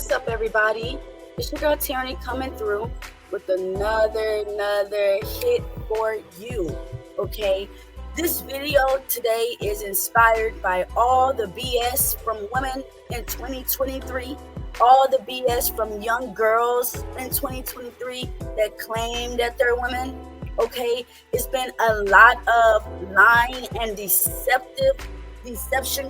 what's up, everybody? It's your girl Tierney coming through with another hit for you. Okay, this video today is inspired by all the BS from women in 2023, all the BS from young girls in 2023 that claim that they're women. Okay, it's been a lot of lying and deception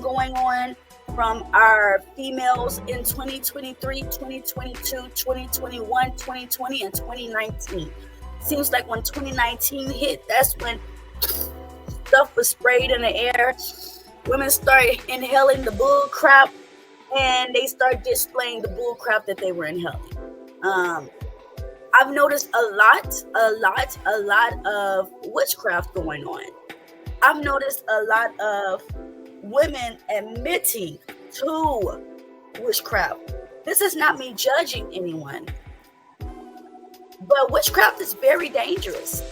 going on from our females in 2023, 2022, 2021, 2020, and 2019. Seems like when 2019 hit, that's when stuff was sprayed in the air. Women started inhaling the bull crap, and they started displaying the bull crap that they were inhaling. I've noticed a lot of witchcraft going on. I've noticed a lot of women admitting to witchcraft. This is not me judging anyone, but witchcraft is very dangerous.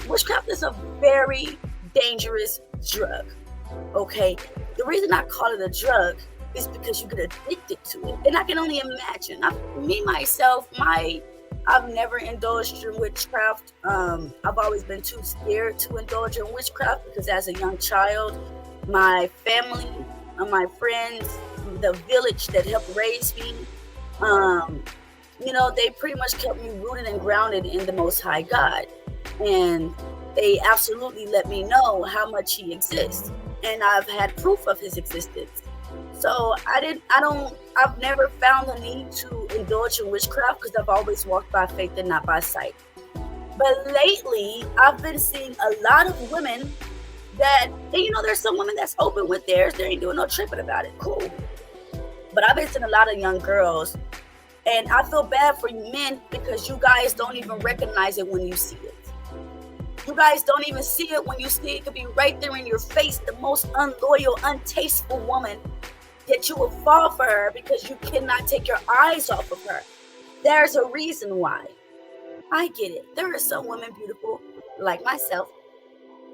Witchcraft is a very dangerous drug. Okay, the reason I call it a drug is because you get addicted to it, and I can only imagine. I've never indulged in witchcraft. I've always been too scared to indulge in witchcraft because as a young child, my family, my friends, the village that helped raise me, they pretty much kept me rooted and grounded in the Most High God. And they absolutely let me know how much He exists. And I've had proof of His existence. So I've never found the need to indulge in witchcraft because I've always walked by faith and not by sight. But lately, I've been seeing a lot of women that, there's some women that's open with theirs. They ain't doing no tripping about it. Cool. But I've been seeing a lot of young girls, and I feel bad for you men because you guys don't even recognize it when you see it. You guys don't even see it when you see it. It could be right there in your face, the most unloyal, untasteful woman, that you will fall for her because you cannot take your eyes off of her. There's a reason why. I get it. There are some women beautiful, like myself.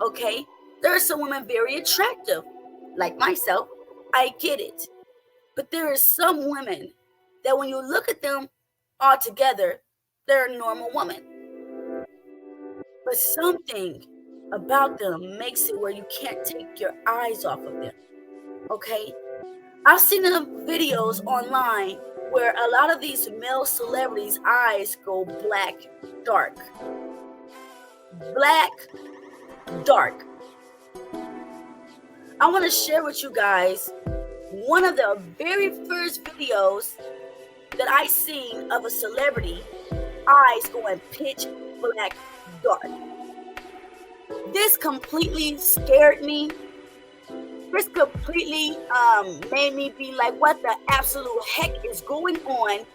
Okay? There are some women very attractive, like myself. I get it. But there are some women that when you look at them all together, they're a normal woman. But something about them makes it where you can't take your eyes off of them. Okay? I've seen enough videos online where a lot of these male celebrities' eyes go black, dark. Black, dark. I want to share with you guys one of the very first videos that I seen of a celebrity eyes going pitch black dark. This completely scared me. This completely made me be like, what the absolute heck is going on?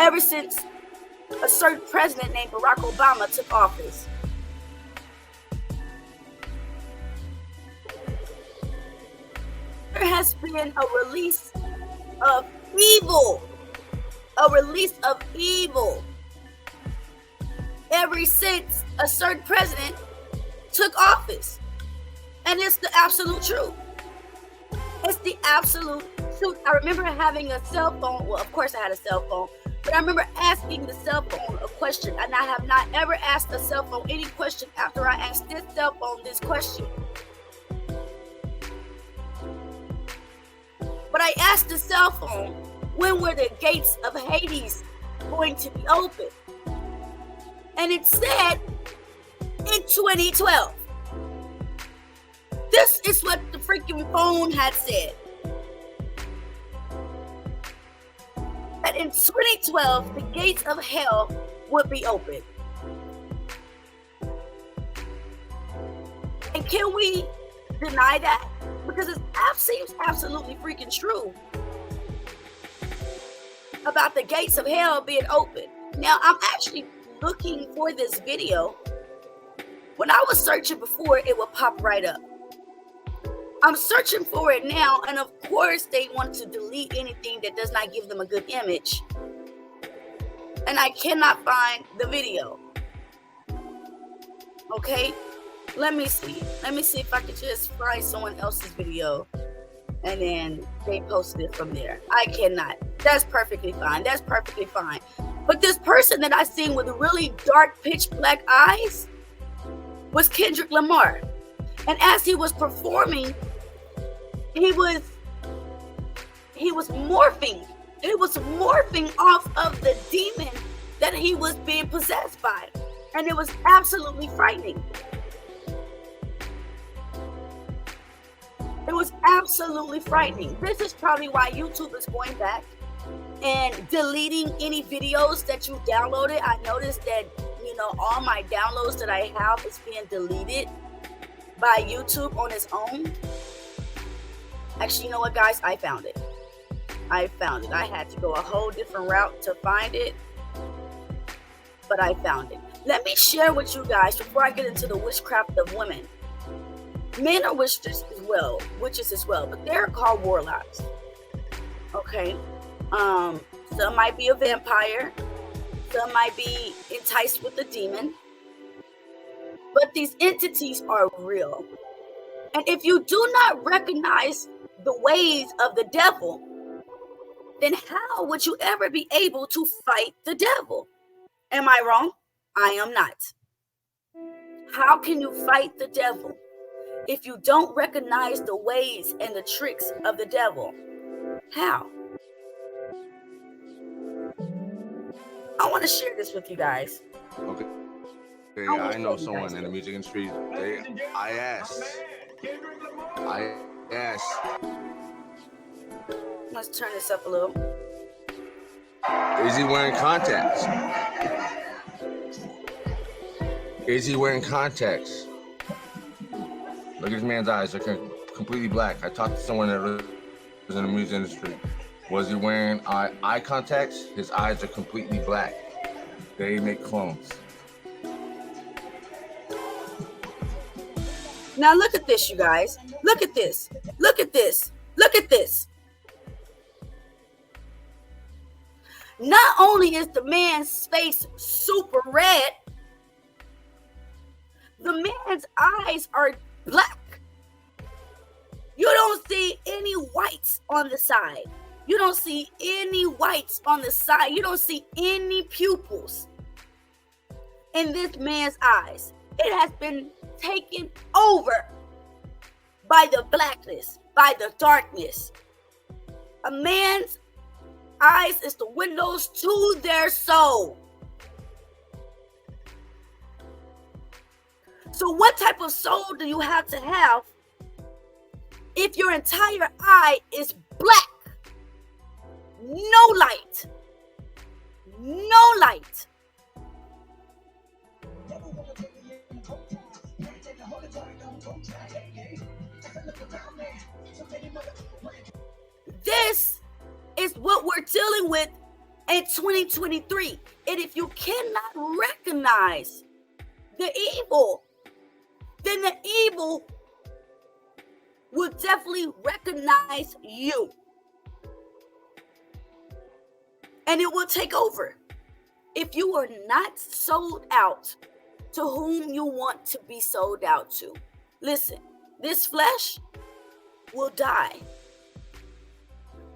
Ever since a certain president named Barack Obama took office. There has been a release of evil. Ever since a certain president took office. And it's the absolute truth. It's the absolute truth. I remember having a cell phone. Well, of course I had a cell phone. But I remember asking the cell phone a question. And I have not ever asked the cell phone any question after I asked this cell phone this question. But I asked the cell phone, when were the gates of Hades going to be open? And it said in 2012. This is what the freaking phone had said. That in 2012, the gates of hell would be open. And can we deny that? Because it seems absolutely freaking true about the gates of hell being open. Now, I'm actually looking for this video. When I was searching before, it would pop right up. I'm searching for it now, and of course they want to delete anything that does not give them a good image. And I cannot find the video. Okay? Let me see if I can just find someone else's video and then they posted it from there. I cannot. That's perfectly fine. That's perfectly fine. But this person that I seen with really dark, pitch black eyes was Kendrick Lamar. And as he was performing, he was morphing. He was morphing off of the demon that he was being possessed by. And it was absolutely frightening. It was absolutely frightening. This is probably why YouTube is going back and deleting any videos that you downloaded. I noticed that, all my downloads that I have is being deleted by YouTube on its own. Actually, you know what, guys? I found it. I had to go a whole different route to find it, but I found it. Let me share with you guys before I get into the witchcraft of women. Men are witches as well, but they're called warlocks. Okay? Some might be a vampire. Some might be enticed with a demon. But these entities are real. And if you do not recognize the ways of the devil, then how would you ever be able to fight the devil? Am I wrong? I am not. How can you fight the devil if you don't recognize the ways and the tricks of the devil? How? I want to share this with you guys. Okay. I know someone in the music industry. I asked. Let's turn this up a little. Is he wearing contacts? Look at this man's eyes. They're completely black. I talked to someone that was in the music industry. Was he wearing eye contacts? His eyes are completely black. They make clones. Now look at this, you guys. Look at this. Look at this. Look at this. Not only is the man's face super red, the man's eyes are black. You don't see any whites on the side. You don't see any whites on the side. You don't see any pupils in this man's eyes. It has been taken over by the blackness, by the darkness. A man's eyes is the windows to their soul. So what type of soul do you have to have if your entire eye is black? No light. No light. This is what we're dealing with in 2023. And if you cannot recognize the evil, then the evil will definitely recognize you. And it will take over. If you are not sold out to whom you want to be sold out to, listen, this flesh will die.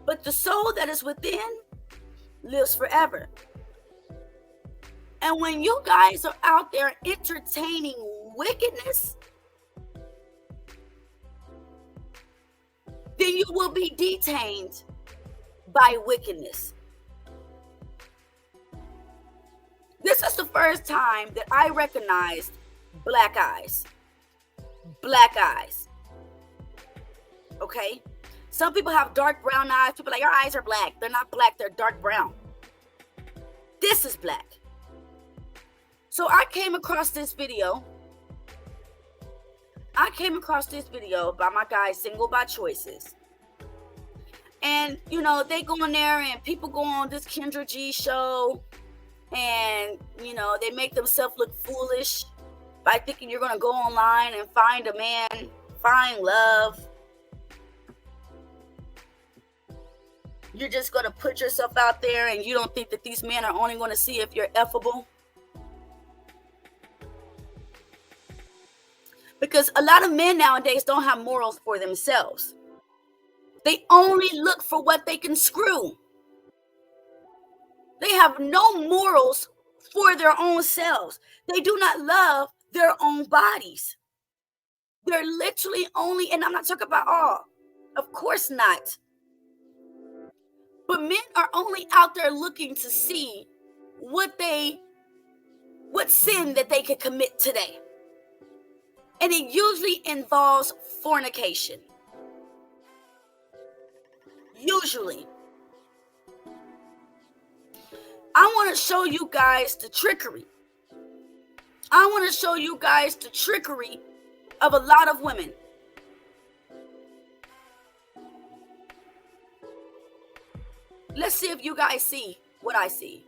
But the soul that is within lives forever. And when you guys are out there entertaining wickedness, then you will be detained by wickedness. This is the first time that I recognized black eyes. Black eyes. Okay? Some people have dark brown eyes. People are like, your eyes are black. They're not black. They're dark brown. This is black. So I came across this video. By my guy, Single by Choices. And, they go in there and people go on this Kendra G show. And, they make themselves look foolish by thinking you're going to go online and find a man, find love. You're just going to put yourself out there and you don't think that these men are only going to see if you're effable. Because a lot of men nowadays don't have morals for themselves. They only look for what they can screw. They have no morals for their own selves. They do not love their own bodies. They're literally only, and I'm not talking about all, of course not. But men are only out there looking to see what sin that they could commit today. And it usually involves fornication. Usually. I want to show you guys the trickery. I want to show you guys the trickery of a lot of women. Let's see if you guys see what I see.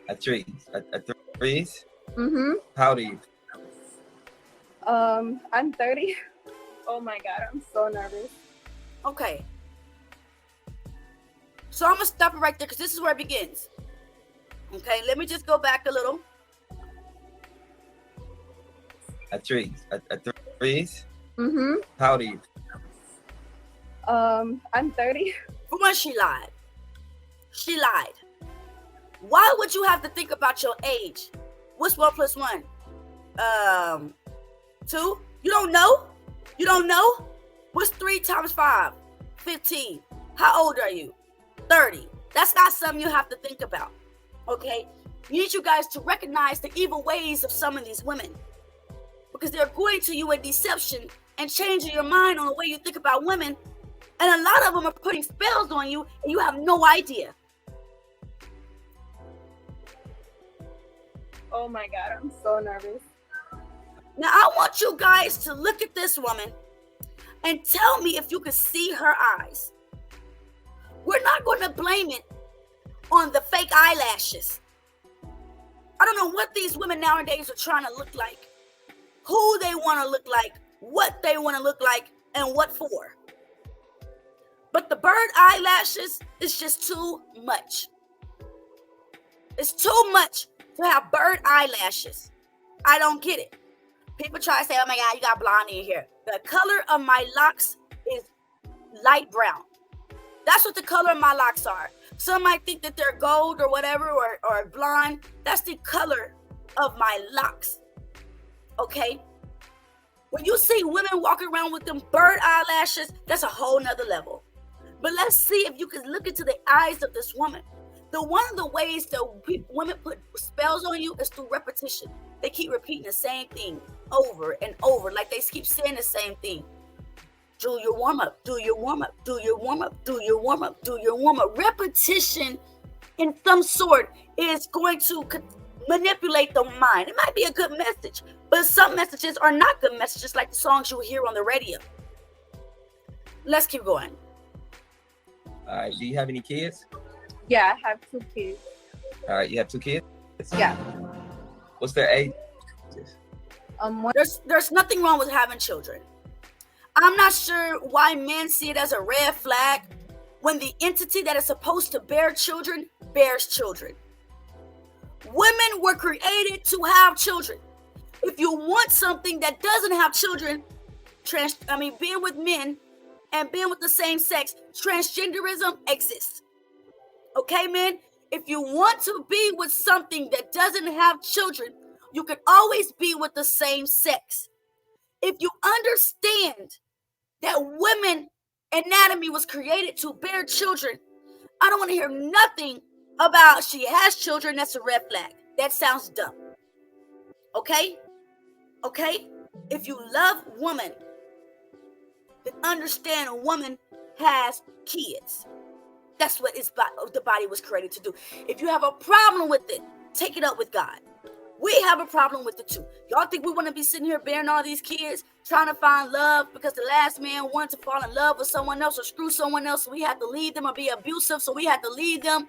A threes. Mm-hmm. How old are you? I'm 30. Oh my God, I'm so nervous. Okay. So I'm going to stop it right there because this is where it begins. Okay, let me just go back a little. A threes. Mm-hmm. How old are you? I'm 30. For one, she lied. She lied. Why would you have to think about your age? What's 1 + 1? 2? You don't know? You don't know? What's 3 × 5? 15. How old are you? 30. That's not something you have to think about. Okay? You need you guys to recognize the evil ways of some of these women. Because they're going to you in deception and changing your mind on the way you think about women. And a lot of them are putting spells on you and you have no idea. Oh my God, I'm so nervous. Now, I want you guys to look at this woman and tell me if you can see her eyes. We're not going to blame it on the fake eyelashes. I don't know what these women nowadays are trying to look like, who they want to look like, what they want to look like, and what for. But the bird eyelashes is just too much. It's too much to have bird eyelashes. I don't get it. People try to say, oh my God, you got blonde in here. The color of my locks is light brown. That's what the color of my locks are. Some might think that they're gold or whatever, or blonde. That's the color of my locks. Okay? When you see women walking around with them bird eyelashes, that's a whole nother level. But let's see if you can look into the eyes of this woman. One of the ways that women put spells on you is through repetition. They keep repeating the same thing over and over, like they keep saying the same thing. Do your warm up, do your warm up, do your warm up, do your warm up, do your warm up. Repetition in some sort is going to manipulate the mind. It might be a good message, but some messages are not good messages, like the songs you hear on the radio. Let's keep going. All right. Do you have any kids? Yeah, I have 2 kids. All right. You have 2 kids? Yeah. What's their age? There's nothing wrong with having children. I'm not sure why men see it as a red flag when the entity that is supposed to bear children bears children. Women were created to have children. If you want something that doesn't have children, being with men and being with the same sex, transgenderism exists. Okay, men? If you want to be with something that doesn't have children, you can always be with the same sex. If you understand that women anatomy was created to bear children, I don't want to hear nothing about she has children. That's a red flag. That sounds dumb. Okay? Okay? If you love woman, then understand a woman has kids. That's what the body was created to do. If you have a problem with it, take it up with God. We have a problem with it too. Y'all think we want to be sitting here bearing all these kids, trying to find love because the last man wanted to fall in love with someone else or screw someone else, so we had to leave them, or be abusive, so we had to leave them.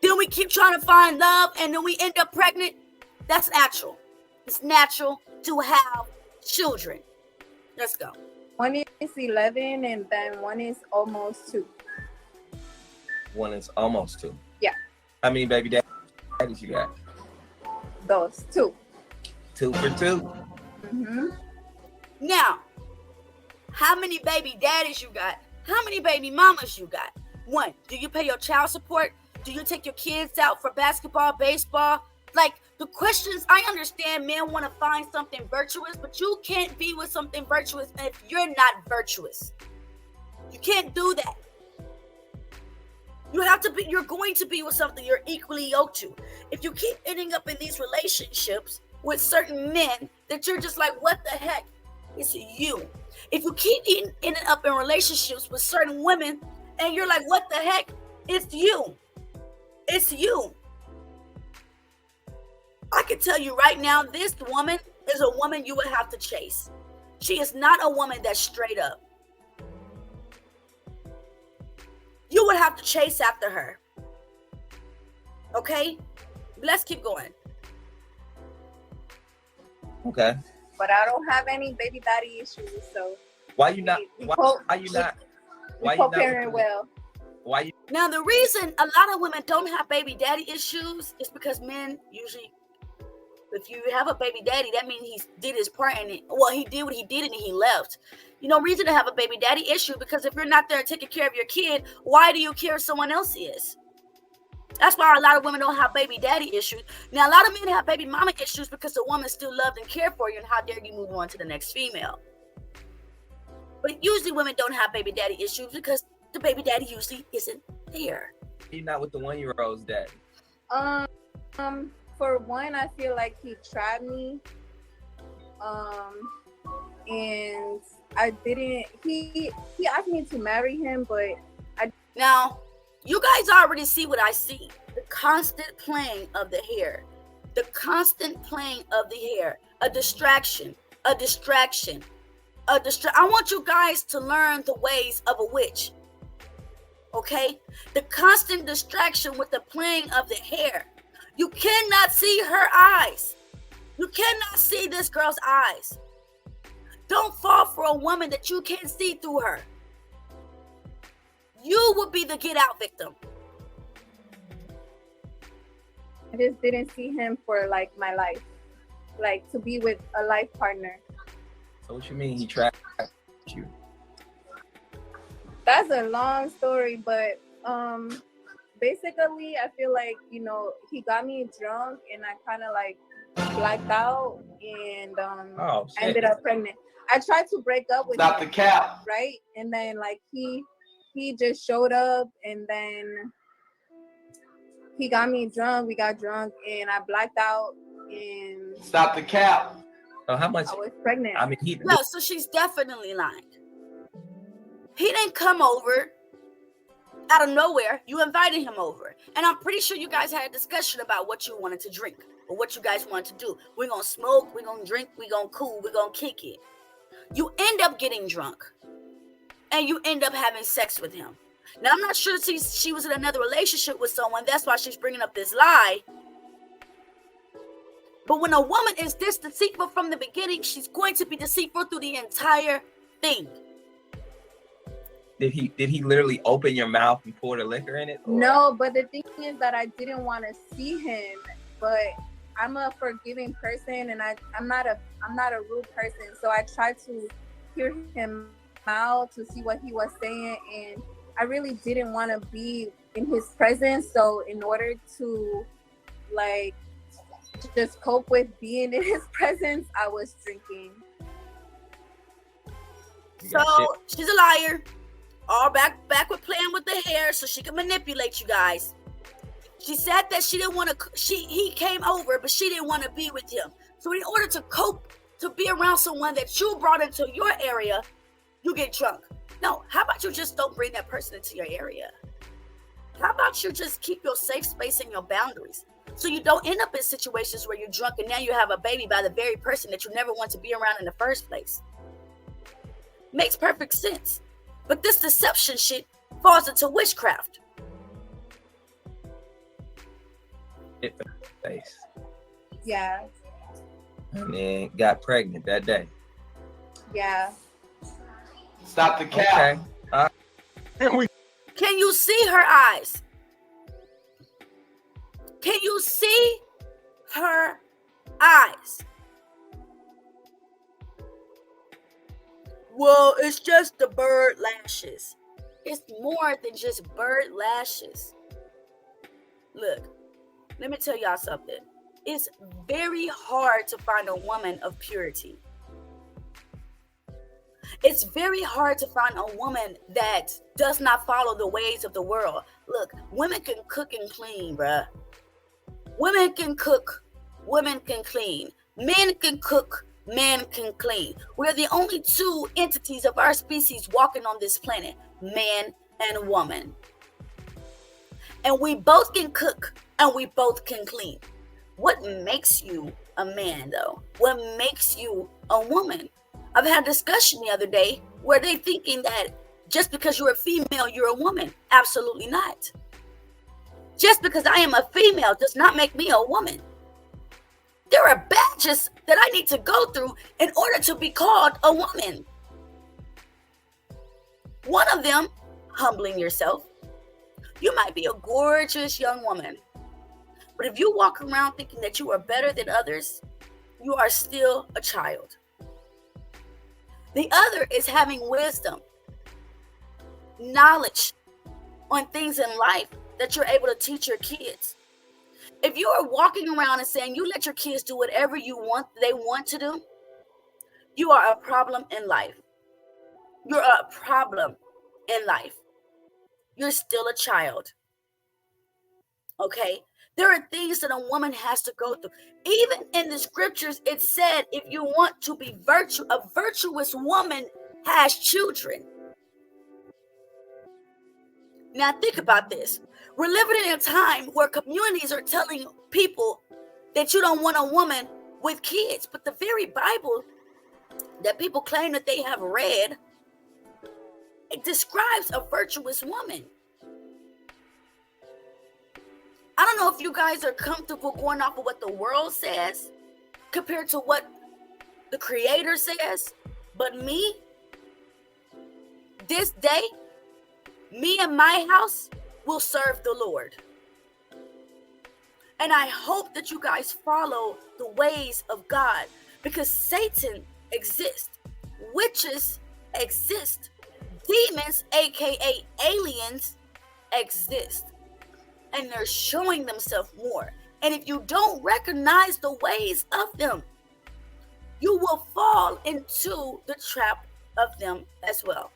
Then we keep trying to find love, and then we end up pregnant. That's natural. It's natural to have children. Let's go. One is 11, and then one is almost 2. One is almost 2. Yeah. How many baby daddies you got? Those 2. 2 for 2. Mm-hmm. Now, how many baby daddies you got? How many baby mamas you got? 1, do you pay your child support? Do you take your kids out for basketball, baseball? Like, the questions, I understand men want to find something virtuous, but you can't be with something virtuous if you're not virtuous. You can't do that. You have to be, you're going to be with something you're equally yoked to. If you keep ending up in these relationships with certain men that you're just like, what the heck? It's you. If you keep ending up in relationships with certain women and you're like, what the heck? It's you. It's you. I can tell you right now, this woman is a woman you would have to chase. She is not a woman that's straight up. You would have to chase after her. Okay? Let's keep going. Okay. But I don't have any baby daddy issues, so Why you not? we Why you not? Why you co-parent not? well. Why you? Now, the reason a lot of women don't have baby daddy issues is because men usually, if you have a baby daddy, that means he did his part in it. Well, he did what he did and he left. You know, reason to have a baby daddy issue, because if you're not there taking care of your kid, why do you care if someone else is? That's why a lot of women don't have baby daddy issues. Now, a lot of men have baby mama issues because the woman still loved and cared for you, and how dare you move on to the next female. But usually women don't have baby daddy issues because the baby daddy usually isn't there. You not with the 1-year-old's daddy? For one, I feel like he tried me. And I didn't. He asked me to marry him, but Now, you guys already see what I see. The constant playing of the hair. The constant playing of the hair. A distraction. A distraction. I want you guys to learn the ways of a witch. Okay? The constant distraction with the playing of the hair. You cannot see her eyes. You cannot see this girl's eyes. Don't fall for a woman that you can't see through her. You will be the get out victim. I just didn't see him for like my life, like to be with a life partner. So what you mean he trapped you? That's a long story, but basically I feel like, you know, he got me drunk and I kind of like blacked out and I ended up pregnant. I tried to break up with Stop him, the cap. right? And then like he just showed up and then he got me drunk. We got drunk and I blacked out and Stop the cap. So how much? I was pregnant. I mean, he. No, so she's definitely lying. He didn't come over out of nowhere. You invited him over. And I'm pretty sure you guys had a discussion about what you wanted to drink or what you guys wanted to do. We're going to smoke, we're going to drink, we're going to cool, we're going to kick it. You end up getting drunk and you end up having sex with him. Now, I'm not sure she was in another relationship with someone. That's why she's bringing up this lie. But when a woman is this deceitful from the beginning, she's going to be deceitful through the entire thing. Did he literally open your mouth and pour the liquor in it? Or? No, but the thing is that I didn't want to see him, but I'm a forgiving person and I'm not a rude person. So I tried to hear him out to see what he was saying, and I really didn't want to be in his presence. So in order to like just cope with being in his presence, I was drinking. So she's a liar. All back with playing with the hair so she can manipulate you guys. She said that she didn't want to, he came over, but she didn't want to be with him. So in order to cope, to be around someone that you brought into your area, you get drunk. No, how about you just don't bring that person into your area? How about you just keep your safe space and your boundaries so you don't end up in situations where you're drunk and now you have a baby by the very person that you never want to be around in the first place? Makes perfect sense. But this deception shit falls into witchcraft. Hit the face. Yeah. And then got pregnant that day. Yeah. Stop the cap. Okay. Can you see her eyes? Can you see her eyes? Well, it's just the bird lashes. It's more than just bird lashes. Look, let me tell y'all something. It's very hard to find a woman of purity. It's very hard to find a woman that does not follow the ways of the world. Look, women can cook and clean, bruh. Women can cook, women can clean. Men can cook, men can clean. We're the only two entities of our species walking on this planet, man and woman. And we both can cook and we both can clean. What makes you a man, though? What makes you a woman? I've had a discussion the other day where they thinking that just because you're a female, you're a woman. Absolutely not. Just because I am a female does not make me a woman. There are badges that I need to go through in order to be called a woman. One of them, humbling yourself. You might be a gorgeous young woman, but if you walk around thinking that you are better than others, you are still a child. The other is having wisdom, knowledge on things in life that you're able to teach your kids. If you are walking around and saying you let your kids do whatever they want to do, you are a problem in life. You're a problem in life. You're still a child. Okay? There are things that a woman has to go through. Even in the scriptures, it said if you want to be a virtuous woman has children. Now think about this. We're living in a time where communities are telling people that you don't want a woman with kids. But the very Bible that people claim that they have read, it describes a virtuous woman. I don't know if you guys are comfortable going off of what the world says compared to what the Creator says. But me, this day, me and my house will serve the Lord. And I hope that you guys follow the ways of God, because Satan exists, witches exist, demons, aka aliens, exist. And they're showing themselves more. And if you don't recognize the ways of them, you will fall into the trap of them as well.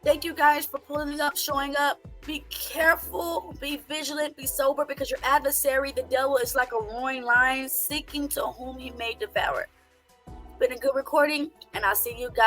Thank you guys for pulling up, showing up. Be careful, be vigilant, be sober, because your adversary, the devil, is like a roaring lion seeking to whom he may devour. It's been a good recording, and I'll see you guys.